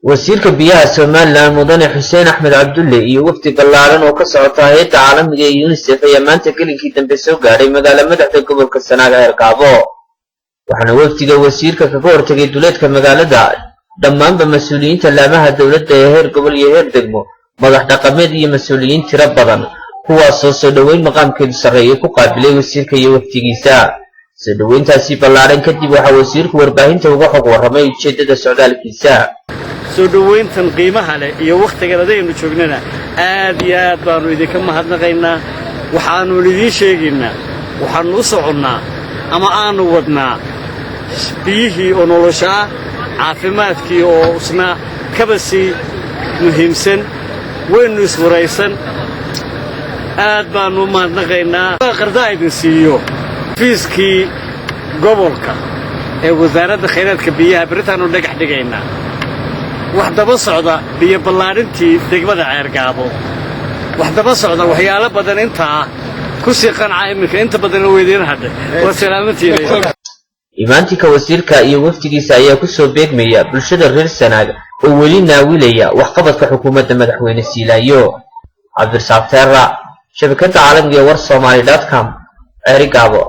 wasiirka biyaha Soomaaliland Mudane Xuseen Axmed Cabdulle iyo wafdi ballaaran oo ka socota hay'adda caalamiga ee UNICEF ayaa maanta gelinkii dambe soo gaaray magaalada madaxda gobolka Sanaag ee Kaabo waxaana wafdiga wasiirka kaga hortagay duleedka magaalada dhammaanba mas'uuliyiinta laamaha dawladda ee heer gobol iyo heer degmo madax dhaqameed iyo mas'uuliyiin tiro badan kuwaas oo soo dhaweyn maqaamkeedu sareeyay ku qaabilay wasiirka iyo wafdigiisa soo dhaweyntaasi ballaaran kadib waxa wasiirku warbaahinta uga xog warramay ujeedada socdaalkiisa soo dhaweyntan qiimaha leh iyo waqtiga aynu joognana aad iyo aad baanu idinka mahadnaqaynaa waxaanu idin sheegaynaa waxaanu u soconnaa ama aanu wadnaa biyihii oo nolosha caafimaadkii oo usna kaba sii muhiimsan waynu iswaraysan aad baanu mahadnaqaynaa qardaa idin siiyo fiiskii gobolka ee wasaaradda khayraadka biyaha beritaanu dhagax dhigaynaa wax daba socda biyo ballaarintii degmada Ceergaabo wax daba socda waxyaalo badan inta ku sii qancay iminka inta badan weydeen hadda waa salaamantiina imaantika wasiirka iyo wafdigiisa ayaa ku soo beegmaya bulshada reer Sanaag oo weli naawilaya waxqabadka xukuumadda madaxweyne Siilayo Cabdirsaaq Teera shabakada caalamiga war Somali.com Ceergaabo